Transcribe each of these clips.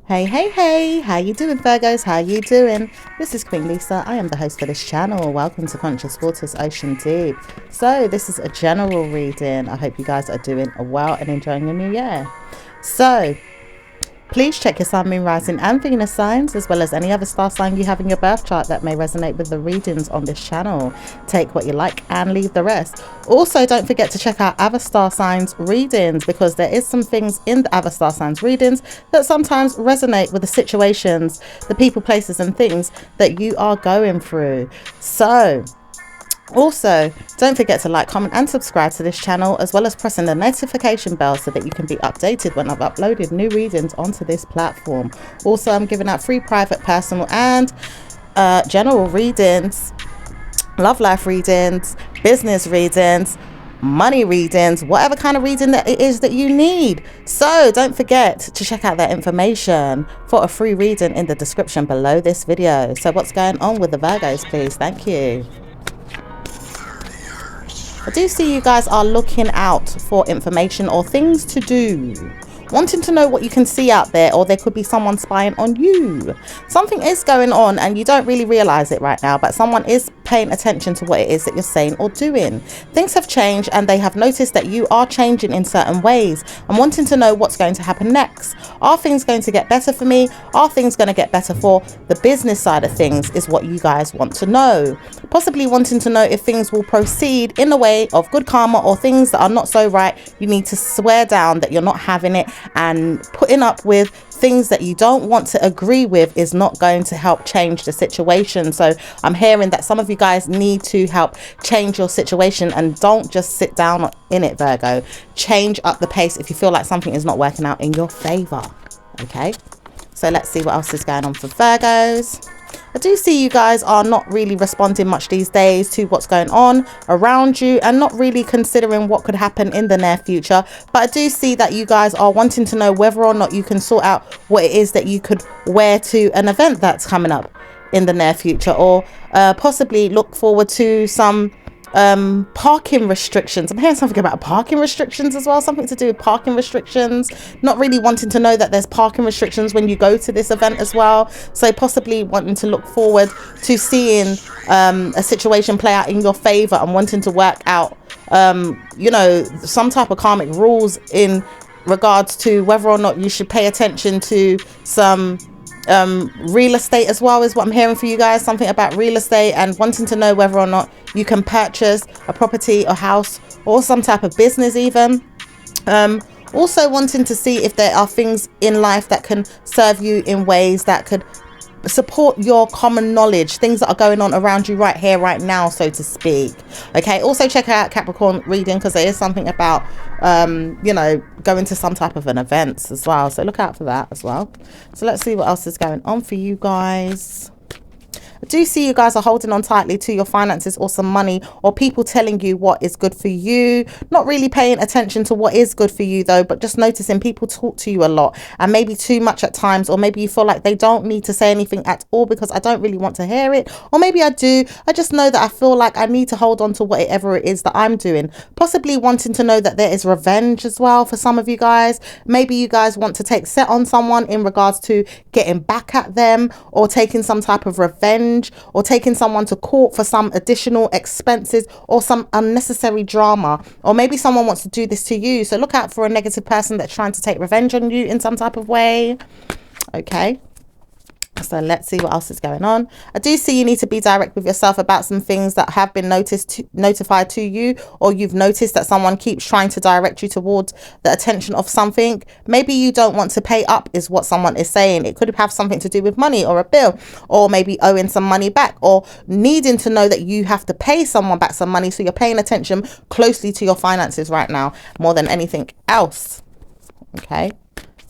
Hey, how you doing, Virgos? How you doing? This is Queen Lisa. I am the host for this channel. Welcome to Conscious Waters Ocean Deep. So this is a general reading. I hope you guys are doing well and enjoying your new year. So please check your sun, moon, rising and Venus signs, as well as any other star sign you have in your birth chart that may resonate with the readings on this channel. Take what you like and leave the rest. Also, don't forget to check out other star signs readings, because there is some things in the other star signs readings that sometimes resonate with the situations, the people, places and things that you are going through. So also, don't forget to like, comment and subscribe to this channel, as well as pressing the notification bell so that you can be updated when I've uploaded new readings onto this platform. Also, I'm giving out free private, personal and general readings, love life readings, business readings, money readings, whatever kind of reading that it is that you need. So don't forget to check out that information for a free reading in the description below this video. So what's going on with the Virgos, please? Thank you. I do see you guys are looking out for information or things to do, wanting to know what you can see out there, or there could be someone spying on you. Something is going on and you don't really realize it right now, but someone is paying attention to what it is that you're saying or doing. Things have changed and they have noticed that you are changing in certain ways and wanting to know what's going to happen next. Are things going to get better for me? Are things going to get better for the business side of things, is what you guys want to know. Possibly wanting to know if things will proceed in a way of good karma, or things that are not so right, you need to swear down that you're not having it, and putting up with things that you don't want to agree with is not going to help change the situation. So I'm hearing that some of you guys need to help change your situation, and don't just sit down in it, Virgo. Change up the pace if you feel like something is not working out in your favor. Okay, so let's see what else is going on for Virgos. I do see you guys are not really responding much these days to what's going on around you, and not really considering what could happen in the near future. But I do see that you guys are wanting to know whether or not you can sort out what it is that you could wear to an event that's coming up in the near future, or possibly look forward to some parking restrictions. I'm hearing something about parking restrictions as well, something to do with parking restrictions, not really wanting to know that there's parking restrictions when you go to this event as well. So possibly wanting to look forward to seeing a situation play out in your favor, and wanting to work out you know, some type of karmic rules in regards to whether or not you should pay attention to some real estate as well, is what I'm hearing for you guys. Something about real estate, and wanting to know whether or not you can purchase a property or house or some type of business even. Also wanting to see if there are things in life that can serve you in ways that could support your common knowledge, things that are going on around you right here, right now, so to speak. Okay, also check out Capricorn reading, because there is something about you know, going to some type of an event as well, so look out for that as well. So let's see what else is going on for you guys. I do see you guys are holding on tightly to your finances or some money, or people telling you what is good for you. Not really paying attention to what is good for you though, but just noticing people talk to you a lot, and maybe too much at times, or maybe you feel like they don't need to say anything at all because I don't really want to hear it, or maybe I do. I just know that I feel like I need to hold on to whatever it is that I'm doing. Possibly wanting to know that there is revenge as well for some of you guys. Maybe you guys want to take set on someone in regards to getting back at them, or taking some type of revenge, or taking someone to court for some additional expenses or some unnecessary drama. Or maybe someone wants to do this to you, so look out for a negative person that's trying to take revenge on you in some type of way. Okay, so let's see what else is going on. I do see you need to be direct with yourself about some things that have been notified to you, or you've noticed that someone keeps trying to direct you towards the attention of something. Maybe you don't want to pay up, is what someone is saying. It could have something to do with money or a bill, or maybe owing some money back, or needing to know that you have to pay someone back some money. So you're paying attention closely to your finances right now more than anything else. Okay,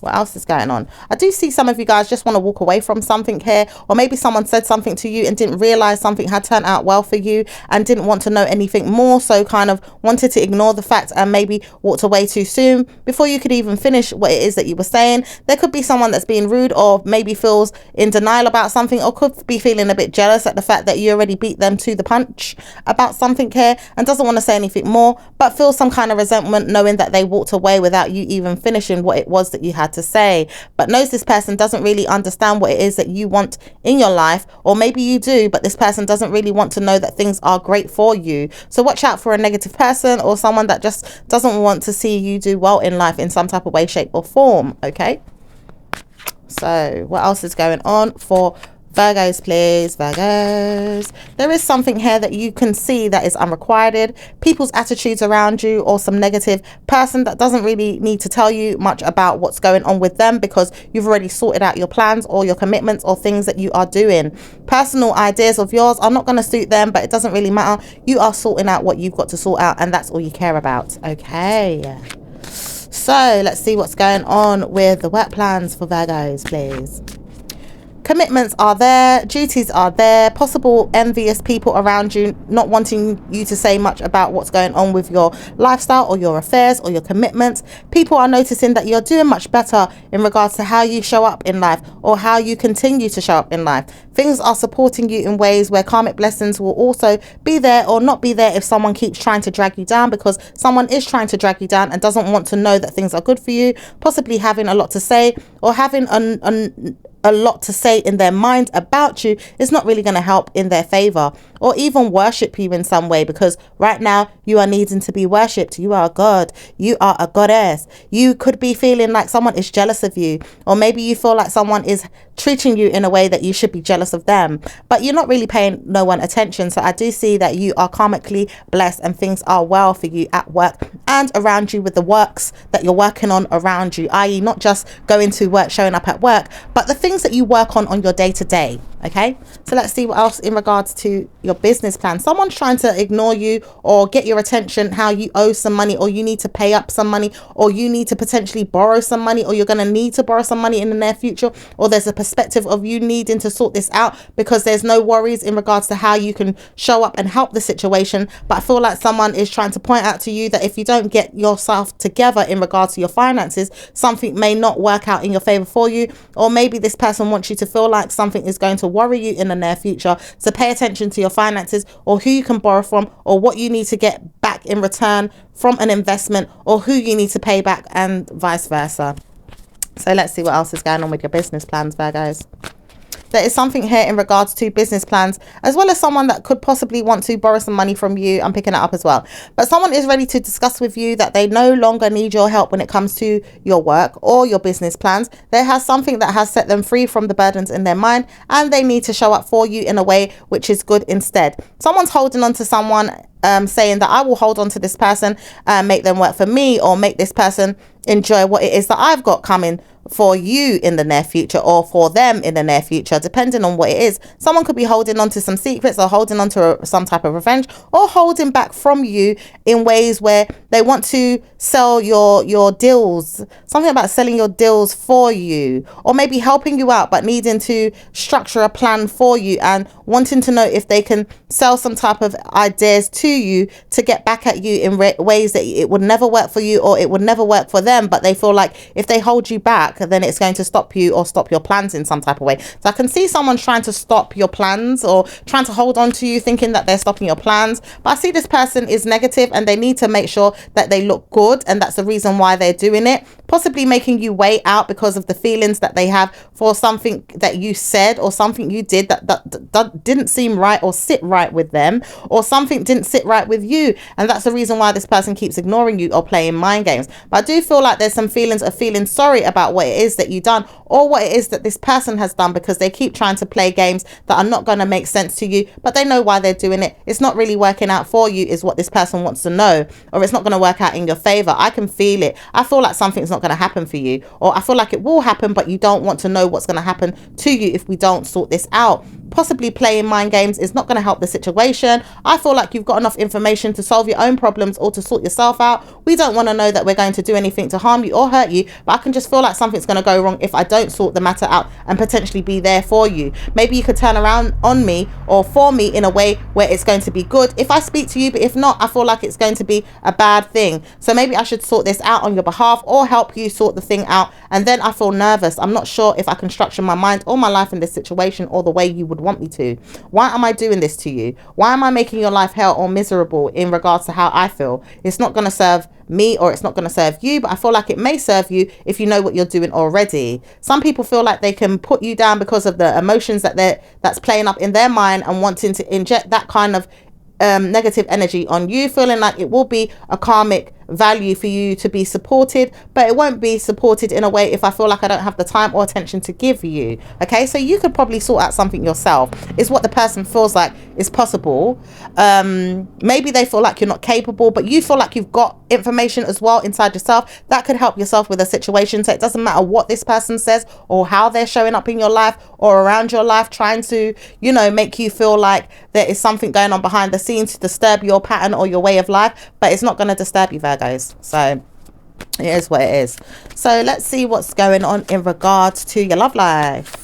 what else is going on? I do see some of you guys just want to walk away from something here, or maybe someone said something to you and didn't realize something had turned out well for you and didn't want to know anything more, so kind of wanted to ignore the fact and maybe walked away too soon before you could even finish what it is that you were saying. There could be someone that's being rude, or maybe feels in denial about something, or could be feeling a bit jealous at the fact that you already beat them to the punch about something here and doesn't want to say anything more, but feels some kind of resentment knowing that they walked away without you even finishing what it was that you had had to say, but knows this person doesn't really understand what it is that you want in your life. Or maybe you do, but this person doesn't really want to know that things are great for you. So watch out for a negative person or someone that just doesn't want to see you do well in life in some type of way, shape or form. Okay, so what else is going on for Virgos, please? Virgos, there is something here that you can see that is unrequited. People's attitudes around you, or some negative person that doesn't really need to tell you much about what's going on with them, because you've already sorted out your plans or your commitments or things that you are doing. Personal ideas of yours are not going to suit them, but it doesn't really matter. You are sorting out what you've got to sort out, and that's all you care about. Okay, so let's see what's going on with the work plans for Virgos, please. Commitments are there, duties are there, possible envious people around you not wanting you to say much about what's going on with your lifestyle or your affairs or your commitments. People are noticing that you're doing much better in regards to how you show up in life or how you continue to show up in life. Things are supporting you in ways where karmic blessings will also be there or not be there if someone keeps trying to drag you down, because someone is trying to drag you down and doesn't want to know that things are good for you, possibly having a lot to say or having a lot to say in their mind about you is not really going to help in their favor, or even worship you in some way, because right now you are needing to be worshipped. You are a god, you are a goddess. You could be feeling like someone is jealous of you, or maybe you feel like someone is treating you in a way that you should be jealous of them, but you're not really paying no one attention. So I do see that you are karmically blessed and things are well for you at work and around you with the works that you're working on around you, i.e. not just going to work, showing up at work, but the things that you work on your day-to-day. Okay, so let's see what else in regards to your business plan. Someone's trying to ignore you or get your attention, how you owe some money, or you need to pay up some money, or you need to potentially borrow some money, or you're going to need to borrow some money in the near future, or there's a perspective of you needing to sort this out because there's no worries in regards to how you can show up and help the situation. But I feel like someone is trying to point out to you that if you don't get yourself together in regards to your finances, something may not work out in your favor for you, or maybe this person wants you to feel like something is going to worry you in the near future. So pay attention to your finances, or who you can borrow from, or what you need to get back in return from an investment, or who you need to pay back, and vice versa. So let's see what else is going on with your business plans, Virgos. There is something here in regards to business plans, as well as someone that could possibly want to borrow some money from you. I'm picking it up as well. But someone is ready to discuss with you that they no longer need your help when it comes to your work or your business plans. There has something that has set them free from the burdens in their mind, and they need to show up for you in a way which is good instead. Someone's holding on to someone, saying that I will hold on to this person, make them work for me, or make this person enjoy what it is that I've got coming for you in the near future, or for them in the near future, depending on what it is. Someone could be holding on to some secrets, or holding on to some type of revenge, or holding back from you in ways where they want to sell your deals, something about selling your deals for you, or maybe helping you out but needing to structure a plan for you and wanting to know if they can sell some type of ideas to you to get back at you in ways that it would never work for you, or it would never work for them, but they feel like if they hold you back, then it's going to stop you or stop your plans in some type of way. So I can see someone trying to stop your plans or trying to hold on to you, thinking that they're stopping your plans, but I see this person is negative and they need to make sure that they look good, and that's the reason why they're doing it, possibly making you wait out because of the feelings that they have for something that you said or something you did that didn't seem right or sit right with them, or something didn't sit right with you, and that's the reason why this person keeps ignoring you or playing mind games. But I do feel like there's some feelings of feeling sorry about what it is that you done, or what it is that this person has done, because they keep trying to play games that are not going to make sense to you, but they know why they're doing it. It's not really working out for you is what this person wants to know, or it's not going to work out in your favor. I can feel it. I feel like something's not going to happen for you, or I feel like it will happen, but you don't want to know what's going to happen to you if we don't sort this out. Possibly playing mind games is not going to help the situation. I feel like you've got enough information to solve your own problems or to sort yourself out. We don't want to know that we're going to do anything to harm you or hurt you, but I can just feel like something's going to go wrong if I don't sort the matter out and potentially be there for you. Maybe you could turn around on me or for me in a way where it's going to be good if I speak to you, but if not, I feel like it's going to be a bad thing. So maybe I should sort this out on your behalf or help you sort the thing out, and then I feel nervous. I'm not sure if I can structure my mind or my life in this situation or the way you would want me to? Why am I doing this to you? Why am I making your life hell or miserable in regards to how I feel? It's not going to serve me, or it's not going to serve you, but I feel like it may serve you if you know what you're doing already. Some people feel like they can put you down because of the emotions that's playing up in their mind, and wanting to inject that kind of negative energy on you, feeling like it will be a karmic value for you to be supported, but it won't be supported in a way if I feel like I don't have the time or attention to give you. Okay, so you could probably sort out something yourself, is what the person feels like is possible. Maybe they feel like you're not capable, but you feel like you've got information as well inside yourself that could help yourself with a situation. So it doesn't matter what this person says or how they're showing up in your life or around your life, trying to, you know, make you feel like there is something going on behind the scenes to disturb your pattern or your way of life, but it's not going to disturb you, Virgos. So it is what it is. So let's see what's going on in regards to your love life.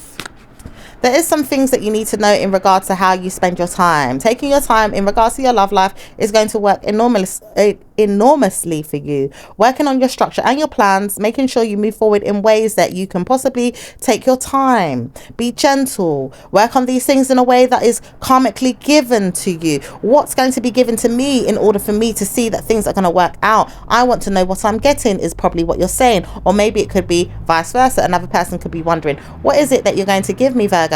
There is some things that you need to know in regards to how you spend your time. Taking your time in regards to your love life is going to work enormously for you. Working on your structure and your plans, making sure you move forward in ways that you can possibly take your time. Be gentle. Work on these things in a way that is karmically given to you. What's going to be given to me in order for me to see that things are going to work out? I want to know what I'm getting, is probably what you're saying. Or maybe it could be vice versa. Another person could be wondering, what is it that you're going to give me, Virgo,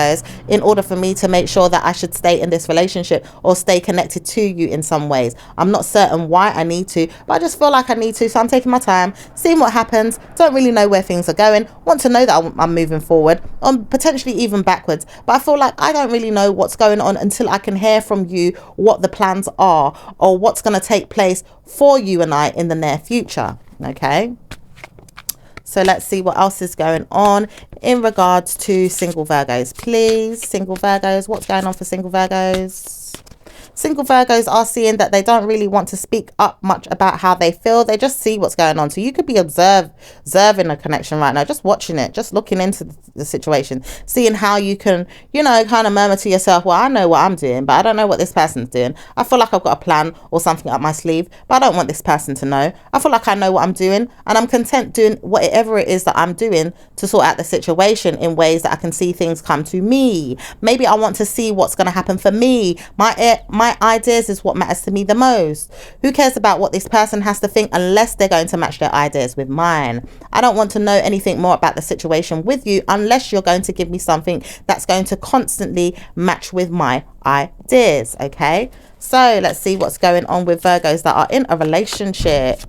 in order for me to make sure that I should stay in this relationship or stay connected to you in some ways? I'm not certain why I need to, but I just feel like I need to, so I'm taking my time, seeing what happens. Don't really know where things are going. Want to know that I'm moving forward, or potentially even backwards, but I feel like I don't really know what's going on until I can hear from you what the plans are or what's going to take place for you and I in the near future. Okay, so let's see what else is going on in regards to single Virgos. Please, single Virgos, what's going on for single Virgos? Single Virgos are seeing that they don't really want to speak up much about how they feel. They just see what's going on. So you could be observing a connection right now, just watching it, just looking into the situation, seeing how you can, you know, kind of murmur to yourself, well, I know what I'm doing, but I don't know what this person's doing. I feel like I've got a plan or something up my sleeve, but I don't want this person to know. I feel like I know what I'm doing, and I'm content doing whatever it is that I'm doing to sort out the situation in ways that I can see things come to me. Maybe I want to see what's going to happen for me. My ideas is what matters to me the most. Who cares about what this person has to think unless they're going to match their ideas with mine? I don't want to know anything more about the situation with you unless you're going to give me something that's going to constantly match with my ideas. Okay, so let's see what's going on with Virgos that are in a relationship.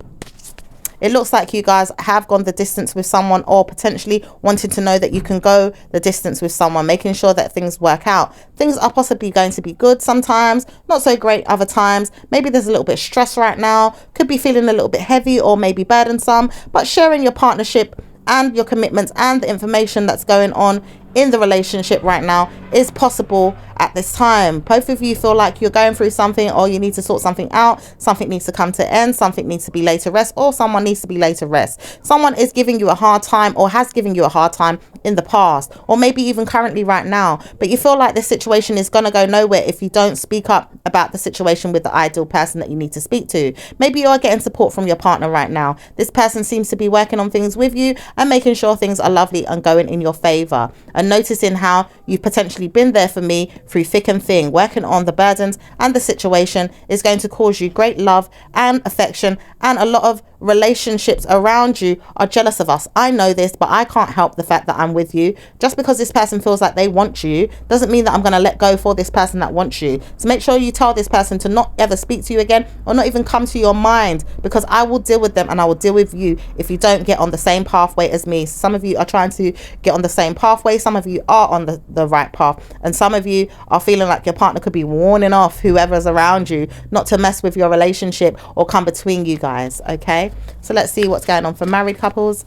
It looks like you guys have gone the distance with someone, or potentially wanting to know that you can go the distance with someone, making sure that things work out. Things are possibly going to be good sometimes, not so great other times. Maybe there's a little bit of stress right now, could be feeling a little bit heavy or maybe burdensome, but sharing your partnership and your commitments and the information that's going on in the relationship right now is possible at this time. Both of you feel like you're going through something, or you need to sort something out. Something needs to come to end, something needs to be laid to rest, or someone needs to be laid to rest. Someone is giving you a hard time, or has given you a hard time in the past, or maybe even currently right now, but you feel like this situation is going to go nowhere if you don't speak up about the situation with the ideal person that you need to speak to. Maybe you are getting support from your partner right now. This person seems to be working on things with you and making sure things are lovely and going in your favor, and noticing how you've potentially been there for me through thick and thin. Working on the burdens and the situation is going to cause you great love and affection, and a lot of relationships around you are jealous of us. I know this, but I can't help the fact that I'm with you. Just because this person feels like they want you doesn't mean that I'm going to let go for this person that wants you. So make sure you tell this person to not ever speak to you again, or not even come to your mind, because I will deal with them and I will deal with you if you don't get on the same pathway as me. Some of you are trying to get on the same pathway, some of you are on the right path, and some of you are feeling like your partner could be warning off whoever's around you not to mess with your relationship or come between you guys. Okay, so let's see what's going on for married couples.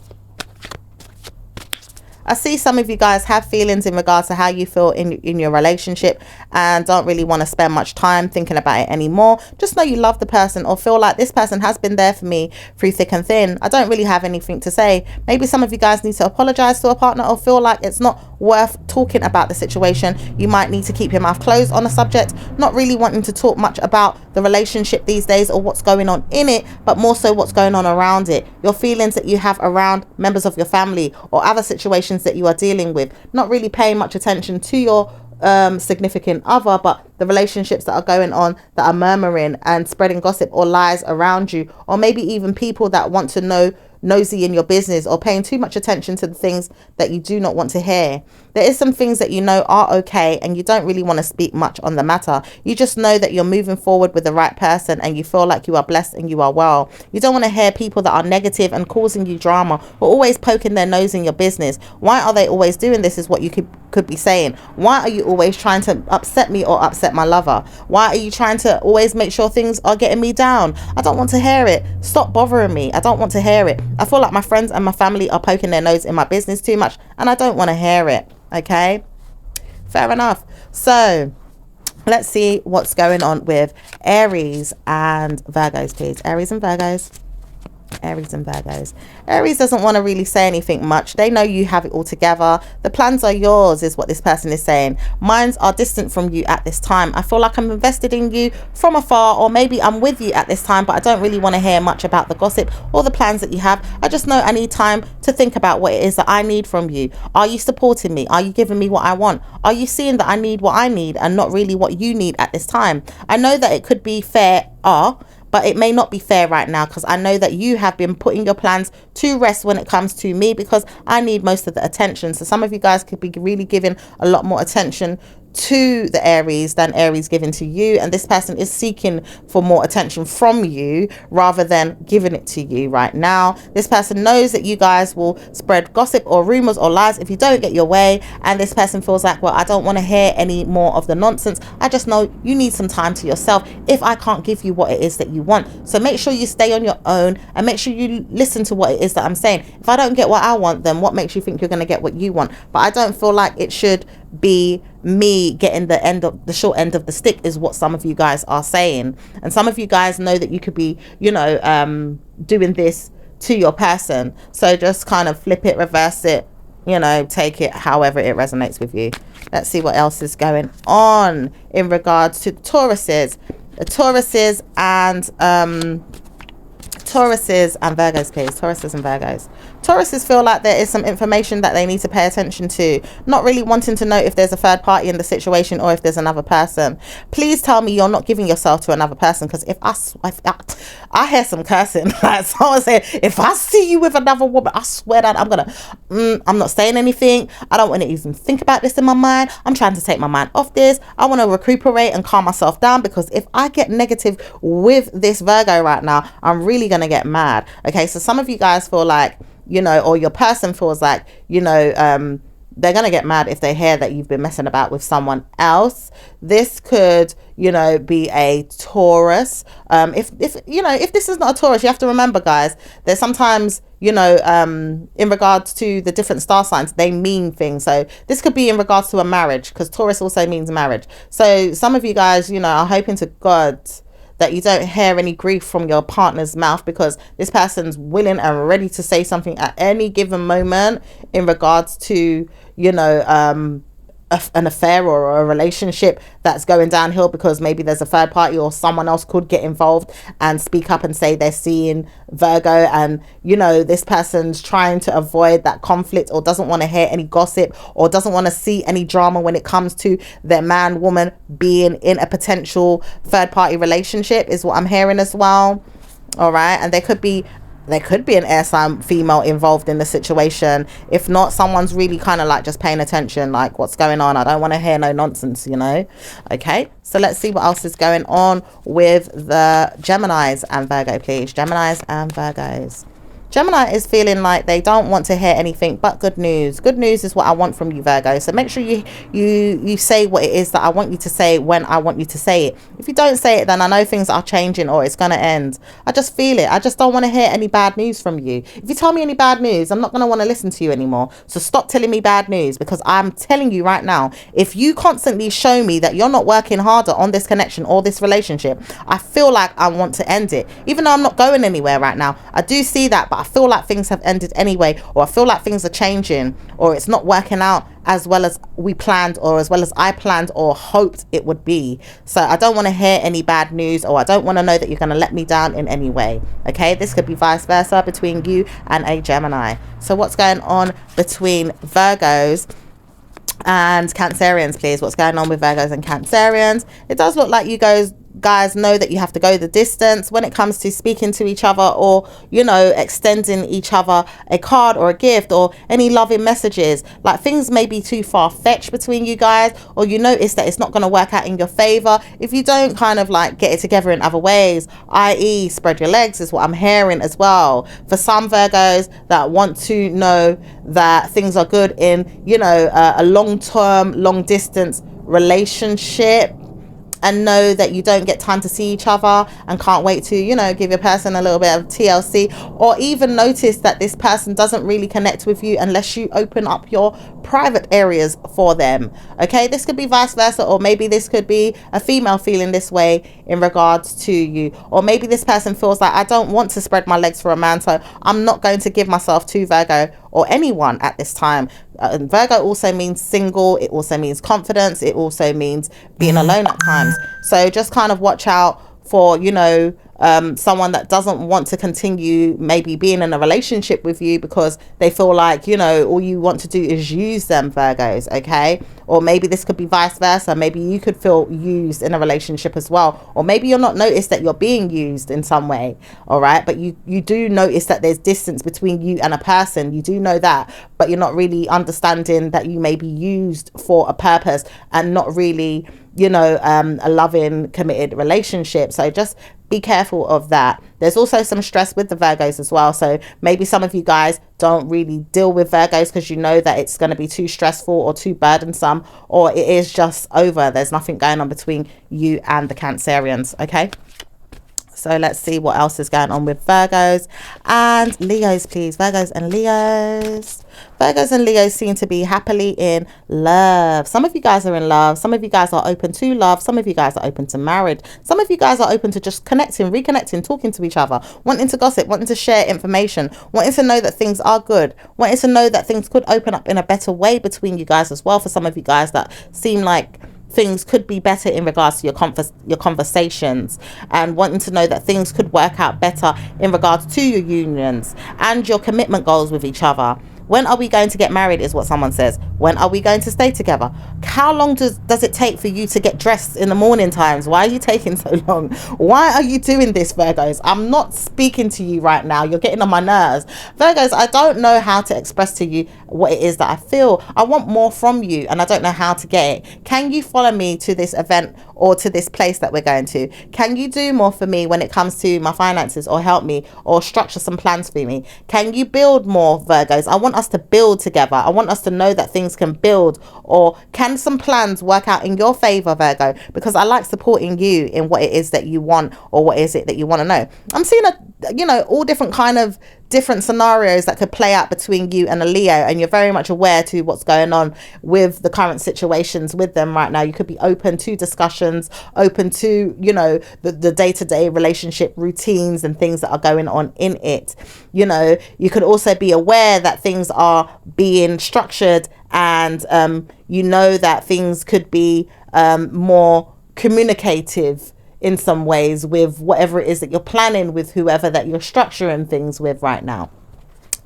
I see some of you guys have feelings in regards to how you feel in your relationship, and don't really want to spend much time thinking about it anymore. Just know you love the person, or feel like this person has been there for me through thick and thin. I don't really have anything to say. Maybe some of you guys need to apologize to a partner, or feel like it's not worth talking about the situation. You might need to keep your mouth closed on the subject, not really wanting to talk much about the relationship these days or what's going on in it, but more so what's going on around it. Your feelings that you have around members of your family or other situations that you are dealing with, not really paying much attention to your significant other, but the relationships that are going on that are murmuring and spreading gossip or lies around you, or maybe even people that want to know, nosy in your business, or paying too much attention to the things that you do not want to hear. There is some things that you know are okay, and you don't really want to speak much on the matter. You just know that you're moving forward with the right person, and you feel like you are blessed and you are well. You don't want to hear people that are negative and causing you drama, or always poking their nose in your business. Why are they always doing this is what you could be saying. Why are you always trying to upset me or upset my lover? Why are you trying to always make sure things are getting me down? I don't want to hear it. Stop bothering me. I don't want to hear it. I feel like my friends and my family are poking their nose in my business too much, and I don't want to hear it. Okay, fair enough. So let's see what's going on with Aries and Virgos, please. Aries and Virgos. Aries and Virgos. Aries doesn't want to really say anything much. They know you have it all together. The plans are yours is what this person is saying. Mines are distant from you at this time. I feel like I'm invested in you from afar, or maybe I'm with you at this time, but I don't really want to hear much about the gossip or the plans that you have. I just know I need time to think about what it is that I need from you. Are you supporting me? Are you giving me what I want? Are you seeing that I need what I need and not really what you need at this time? I know that it could be fair, but it may not be fair right now, because I know that you have been putting your plans to rest when it comes to me, because I need most of the attention. So some of you guys could be really giving a lot more attention to the Aries than Aries giving to you, and this person is seeking for more attention from you rather than giving it to you right now. This person knows that you guys will spread gossip or rumors or lies if you don't get your way, and this person feels like, well, I don't want to hear any more of the nonsense. I just know you need some time to yourself if I can't give you what it is that you want. So make sure you stay on your own, and make sure you listen to what it is that I'm saying. If I don't get what I want, then what makes you think you're going to get what you want? But I don't feel like it should be me getting the short end of the stick, is what some of you guys are saying. And some of you guys know that you could be, doing this to your person. So just kind of flip it, reverse it, take it however it resonates with you. Let's see what else is going on in regards to Tauruses and Virgos, please. Tauruses and Virgos. Tauruses feel like there is some information that they need to pay attention to, not really wanting to know if there's a third party in the situation or if there's another person. Please tell me you're not giving yourself to another person, because if I hear some cursing, like someone saying, if I see you with another woman, I swear that I'm not saying anything. I don't want to even think about this in my mind. I'm trying to take my mind off this. I want to recuperate and calm myself down, because if I get negative with this Virgo right now, I'm really going to get mad. Okay, so some of you guys feel like, or your person feels like, they're going to get mad if they hear that you've been messing about with someone else. This could, be a Taurus. If this is not a Taurus, you have to remember, guys, there's sometimes, in regards to the different star signs, they mean things. So this could be in regards to a marriage, because Taurus also means marriage. So some of you guys, are hoping to God that you don't hear any grief from your partner's mouth, because this person's willing and ready to say something at any given moment in regards to, an affair or a relationship that's going downhill, because maybe there's a third party or someone else could get involved and speak up and say they're seeing Virgo, and this person's trying to avoid that conflict, or doesn't want to hear any gossip, or doesn't want to see any drama when it comes to their man, woman being in a potential third party relationship, is what I'm hearing as well. All right, and there could be an air sign female involved in the situation. If not, someone's really kind of like just paying attention, like, what's going on? I don't want to hear no nonsense, Okay, so let's see what else is going on with the Geminis and Virgo, please. Geminis and Virgos. Gemini is feeling like they don't want to hear anything but good news. Good news is what I want from you, Virgo. So make sure you say what it is that I want you to say when I want you to say it. If you don't say it, then I know things are changing or it's going to end. I just feel it. I just don't want to hear any bad news from you. If you tell me any bad news, I'm not going to want to listen to you anymore. So stop telling me bad news, because I'm telling you right now, if you constantly show me that you're not working harder on this connection or this relationship, I feel like I want to end it. Even though I'm not going anywhere right now, I do see that, but I feel like things have ended anyway, or I feel like things are changing, or it's not working out as well as we planned, or as well as I planned or hoped it would be. So I don't want to hear any bad news, or I don't want to know that you're going to let me down in any way. Okay, this could be vice versa between you and a Gemini. So what's going on between Virgos And Cancerians, please. What's going on with Virgos and Cancerians? It does look like you guys know that you have to go the distance when it comes to speaking to each other, or you know, extending each other a card or a gift or any loving messages. Like, things may be too far-fetched between you guys, or you notice that it's not going to work out in your favor if you don't kind of like get it together in other ways, i.e. spread your legs, is what I'm hearing as well. For some Virgos that want to know that things are good in, you know, a long-term, long-distance relationship, and know that you don't get time to see each other and can't wait to, you know, give your person a little bit of TLC, or even notice that this person doesn't really connect with you unless you open up your private areas for them. Okay, this could be vice versa, or maybe this could be a female feeling this way in regards to you, or maybe this person feels like, I don't want to spread my legs for a man, so I'm not going to give myself to Virgo or anyone at this time. Virgo also means single. It also means confidence. It also means being alone at times. So just kind of watch out for, you know, someone that doesn't want to continue maybe being in a relationship with you because they feel like, you know, all you want to do is use them, Virgos. Okay, or maybe this could be vice versa. Maybe you could feel used in a relationship as well, or maybe you're not noticed that you're being used in some way. All right, but you do notice that there's distance between you and a person. You do know that, but you're not really understanding that you may be used for a purpose and not really, you know, a loving, committed relationship. So just be careful of that. There's also some stress with the Virgos as well. So maybe some of you guys don't really deal with Virgos because you know that it's going to be too stressful or too burdensome, or it is just over. There's nothing going on between you and the Cancerians. Okay, so let's see what else is going on with Virgos and Leos, please. Virgos and Leos. Virgos and Leos seem to be happily in love. Some of you guys are in love. Some of you guys are open to love. Some of you guys are open to marriage. Some of you guys are open to just connecting, reconnecting, talking to each other, wanting to gossip, wanting to share information, wanting to know that things are good, wanting to know that things could open up in a better way between you guys as well. For some of you guys that seem like things could be better in regards to your conversations, and wanting to know that things could work out better in regards to your unions and your commitment goals with each other. When are we going to get married is what someone says. When are we going to stay together? How long does it take for you to get dressed in the morning times? Why are you taking so long? Why are you doing this, Virgos? I'm not speaking to you right now. You're getting on my nerves. Virgos, I don't know how to express to you what it is that I feel. I want more from you and I don't know how to get it. Can you follow me to this event or to this place that we're going to? Can you do more for me when it comes to my finances, or help me or structure some plans for me? Can you build more, Virgos? I want us to build together. I want us to know that things can build, or can some plans work out in your favor, Virgo? Because I like supporting you in what it is that you want, or what is it that you want to know. I'm seeing all different kind of different scenarios that could play out between you and a Leo, and you're very much aware to what's going on with the current situations with them right now. You could be open to discussions, open to, you know, the day-to-day relationship routines and things that are going on in it. You know, you could also be aware that things are being structured, and you know that things could be more communicative in some ways with whatever it is that you're planning with whoever that you're structuring things with right now.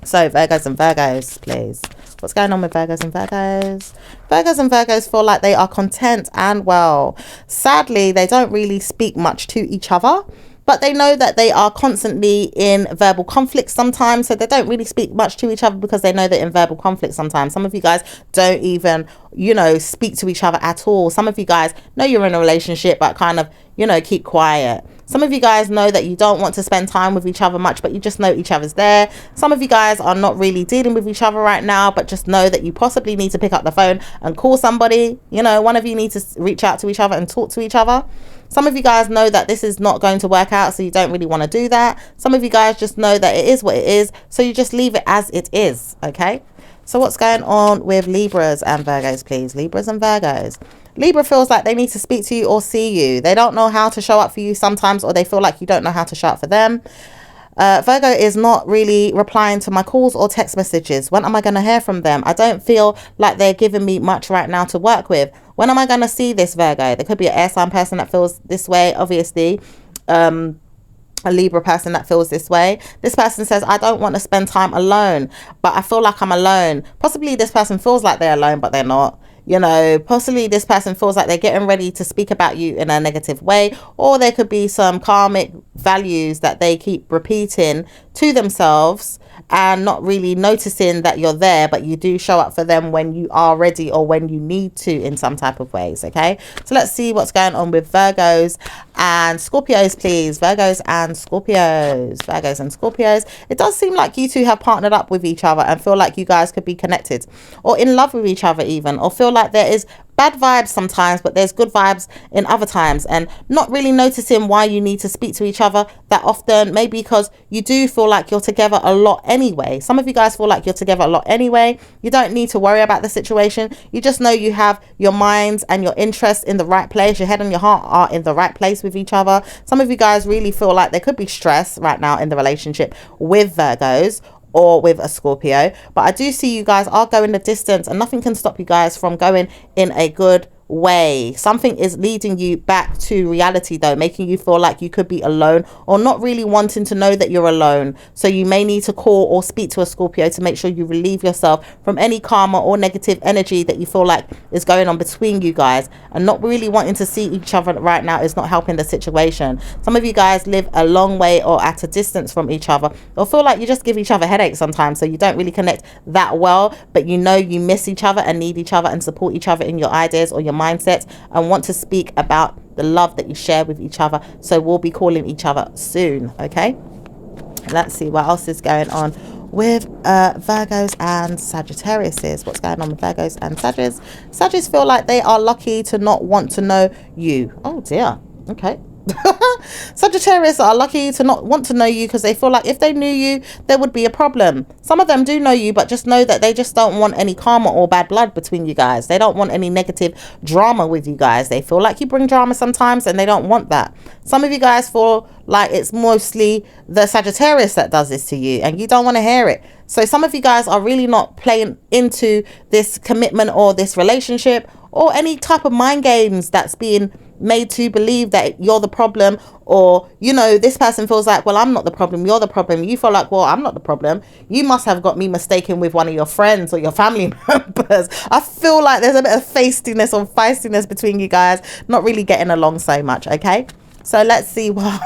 So Virgos and Virgos, please. What's going on with Virgos and Virgos? Virgos and Virgos feel like they are content and well. Sadly, they don't really speak much to each other, but they know that they are constantly in verbal conflict sometimes. So they don't really speak much to each other because they know that in verbal conflict sometimes. Some of you guys don't even, you know, speak to each other at all. Some of you guys know you're in a relationship, but kind of, you know, keep quiet. Some of you guys know that you don't want to spend time with each other much, but you just know each other's there. Some of you guys are not really dealing with each other right now, but just know that you possibly need to pick up the phone and call somebody. You know, one of you needs to reach out to each other and talk to each other. Some of you guys know that this is not going to work out, so you don't really want to do that. Some of you guys just know that it is what it is, so you just leave it as it is. Okay, so what's going on with Libras and Virgos, please? Libras and Virgos. Libra feels like they need to speak to you or see you. They don't know how to show up for you sometimes, or they feel like you don't know how to show up for them. Virgo is not really replying to my calls or text messages. When am I going to hear from them? I don't feel like they're giving me much right now to work with. When am I going to see this, Virgo? There could be an air sign person that feels this way, obviously. A Libra person that feels this way. This person says, I don't want to spend time alone, but I feel like I'm alone. Possibly this person feels like they're alone, but they're not. You know, possibly this person feels like they're getting ready to speak about you in a negative way, or there could be some karmic values that they keep repeating to themselves and not really noticing that you're there, but you do show up for them when you are ready or when you need to in some type of ways. Okay, so let's see what's going on with Virgos and Scorpios, please. Virgos and Scorpios. Virgos and Scorpios. It does seem like you two have partnered up with each other and feel like you guys could be connected or in love with each other even, or feel like there is bad vibes sometimes, but there's good vibes in other times, and not really noticing why you need to speak to each other that often, maybe because you do feel like you're together a lot anyway. Some of you guys feel like you're together a lot anyway. You don't need to worry about the situation. You just know you have your minds and your interests in the right place. Your head and your heart are in the right place with each other. Some of you guys really feel like there could be stress right now in the relationship with Virgos or with a Scorpio, but I do see you guys are going the distance, and nothing can stop you guys from going in a good way. Something is leading you back to reality though, making you feel like you could be alone or not really wanting to know that you're alone. So you may need to call or speak to a Scorpio to make sure you relieve yourself from any karma or negative energy that you feel like is going on between you guys, and not really wanting to see each other right now is not helping the situation. Some of you guys live a long way or at a distance from each other, or feel like you just give each other headaches sometimes, so you don't really connect that well, but you know you miss each other and need each other and support each other in your ideas or your mindsets, and want to speak about the love that you share with each other. So we'll be calling each other soon. Okay, let's see what else is going on with Virgos and Sagittarius. What's going on with Virgos and Sagittarius? Sagittarius feel like they are lucky to not want to know you. Oh dear. Okay. Sagittarius are lucky to not want to know you because they feel like if they knew you, there would be a problem. Some of them do know you, but just know that they just don't want any karma or bad blood between you guys. They don't want any negative drama with you guys. They feel like you bring drama sometimes, and they don't want that. Some of you guys feel like it's mostly the Sagittarius that does this to you, and you don't want to hear it. So some of you guys are really not playing into this commitment or this relationship, or any type of mind games that's being made to believe that you're the problem, or you know, this person feels like, well, I'm not the problem, you're the problem. You feel like, well, I'm not the problem, you must have got me mistaken with one of your friends or your family members. I feel like there's a bit of feistiness or feistiness between you guys, not really getting along so much. Okay, so let's see what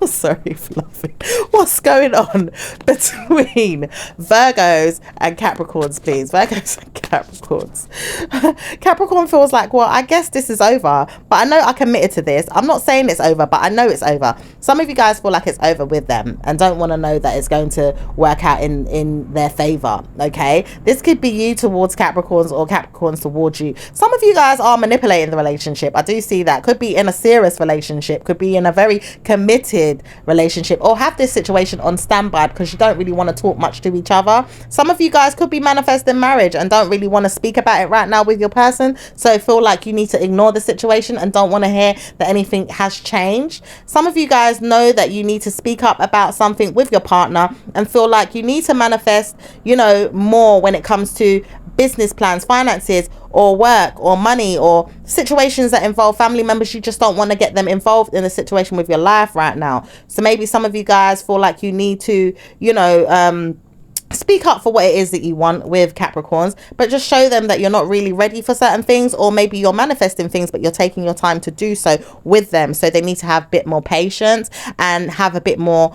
sorry for laughing. What's going on between Virgos and Capricorns, please? Virgos and Capricorns. Capricorn feels like, well, I guess this is over, but I know I committed to this. I'm not saying it's over, but I know it's over. Some of you guys feel like it's over with them and don't want to know that it's going to work out in their favor. Okay, this could be you towards Capricorns or Capricorns towards you. Some of you guys are manipulating the relationship. I do see that. Could be in a serious relationship, could be in a very committed relationship, or have this situation on standby because you don't really want to talk much to each other. Some of you guys could be manifesting marriage and don't really want to speak about it right now with your person, so feel like you need to ignore the situation and don't want to hear that anything has changed. Some of you guys know that you need to speak up about something with your partner and feel like you need to manifest, you know, more when it comes to business plans, finances, or work, or money, or situations that involve family members. You just don't want to get them involved in a situation with your life right now. So maybe some of you guys feel like you need to, you know, speak up for what it is that you want with Capricorns, but just show them that you're not really ready for certain things, or maybe you're manifesting things but you're taking your time to do so with them. So they need to have a bit more patience and have a bit more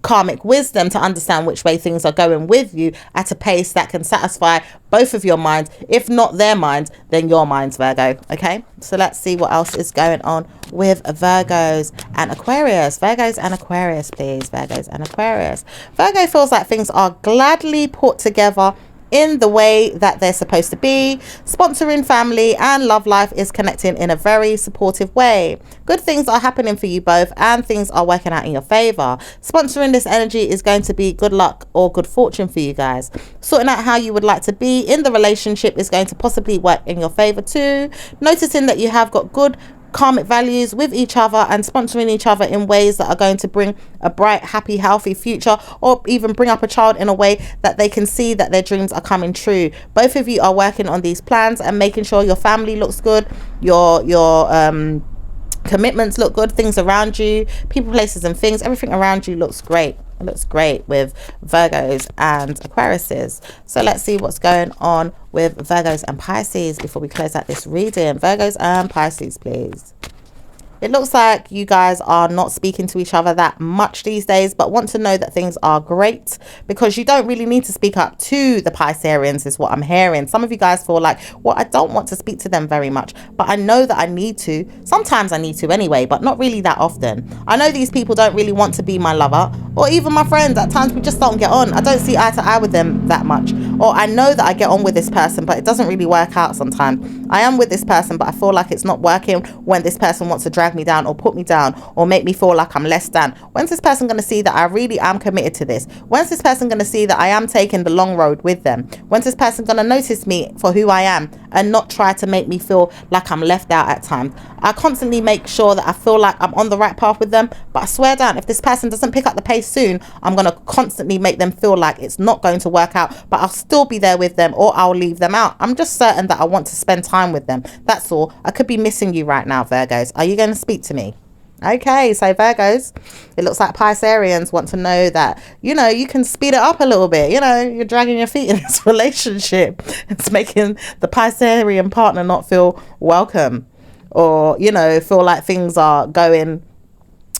karmic wisdom to understand which way things are going with you at a pace that can satisfy both of your minds. If not their minds, then your minds, Virgo. Okay, so let's see what else is going on with Virgos and Aquarius. Virgos and Aquarius, please. Virgos and Aquarius. Virgo feels like things are gladly put together in the way that they're supposed to be. Sponsoring family and love life is connecting in a very supportive way. Good things are happening for you both, and things are working out in your favor. Sponsoring this energy is going to be good luck or good fortune for you guys. Sorting out how you would like to be in the relationship is going to possibly work in your favor too. Noticing that you have got good karmic values with each other and sponsoring each other in ways that are going to bring a bright, happy, healthy future, or even bring up a child in a way that they can see that their dreams are coming true. Both of you are working on these plans and making sure your family looks good, your commitments look good, things around you, people, places and things, everything around you looks great. It looks great with Virgos and Aquariuses. So let's see what's going on with Virgos and Pisces before we close out this reading. Virgos and Pisces, please. It looks like you guys are not speaking to each other that much these days, but want to know that things are great because you don't really need to speak up to the Pisceans is what I'm hearing. Some of you guys feel like, well, I don't want to speak to them very much, but I know that I need to. Sometimes I need to anyway, but not really that often. I know these people don't really want to be my lover or even my friends. At times we just don't get on. I don't see eye to eye with them that much. Or I know that I get on with this person, but it doesn't really work out sometimes. I am with this person, but I feel like it's not working when this person wants to drag me down or put me down or make me feel like I'm less than. When's this person going to see that I really am committed to this? When's this person going to see that I am taking the long road with them? When's this person going to notice me for who I am and not try to make me feel like I'm left out at times? I constantly make sure that I feel like I'm on the right path with them, but I swear down, if this person doesn't pick up the pace soon, I'm going to constantly make them feel like it's not going to work out, but I'll still be there with them or I'll leave them out. I'm just certain that I want to spend time with them. That's all. I could be missing you right now, Virgos. Are you going to speak to me? Okay, so Virgos, it looks like Pisceans want to know that, you know, you can speed it up a little bit. You know, you're dragging your feet in this relationship. It's making the Piscean partner not feel welcome or, you know, feel like things are going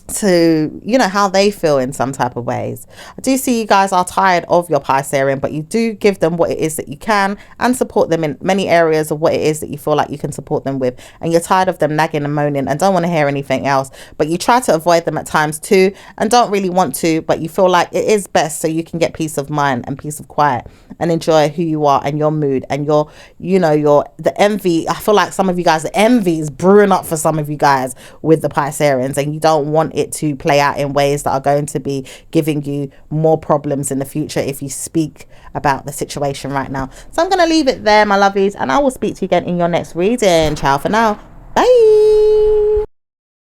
to, you know, how they feel in some type of ways. I do see you guys are tired of your Piscean, but you do give them what it is that you can and support them in many areas of what it is that you feel like you can support them with, and you're tired of them nagging and moaning and don't want to hear anything else, but you try to avoid them at times too and don't really want to, but you feel like it is best so you can get peace of mind and peace of quiet and enjoy who you are and your mood and your, you know, the envy. I feel like some of you guys, the envy is brewing up for some of you guys with the Pisceans, and you don't want it to play out in ways that are going to be giving you more problems in the future if you speak about the situation right now. So I'm going to leave it there, my lovies, and I will speak to you again in your next reading. Ciao for now. Bye.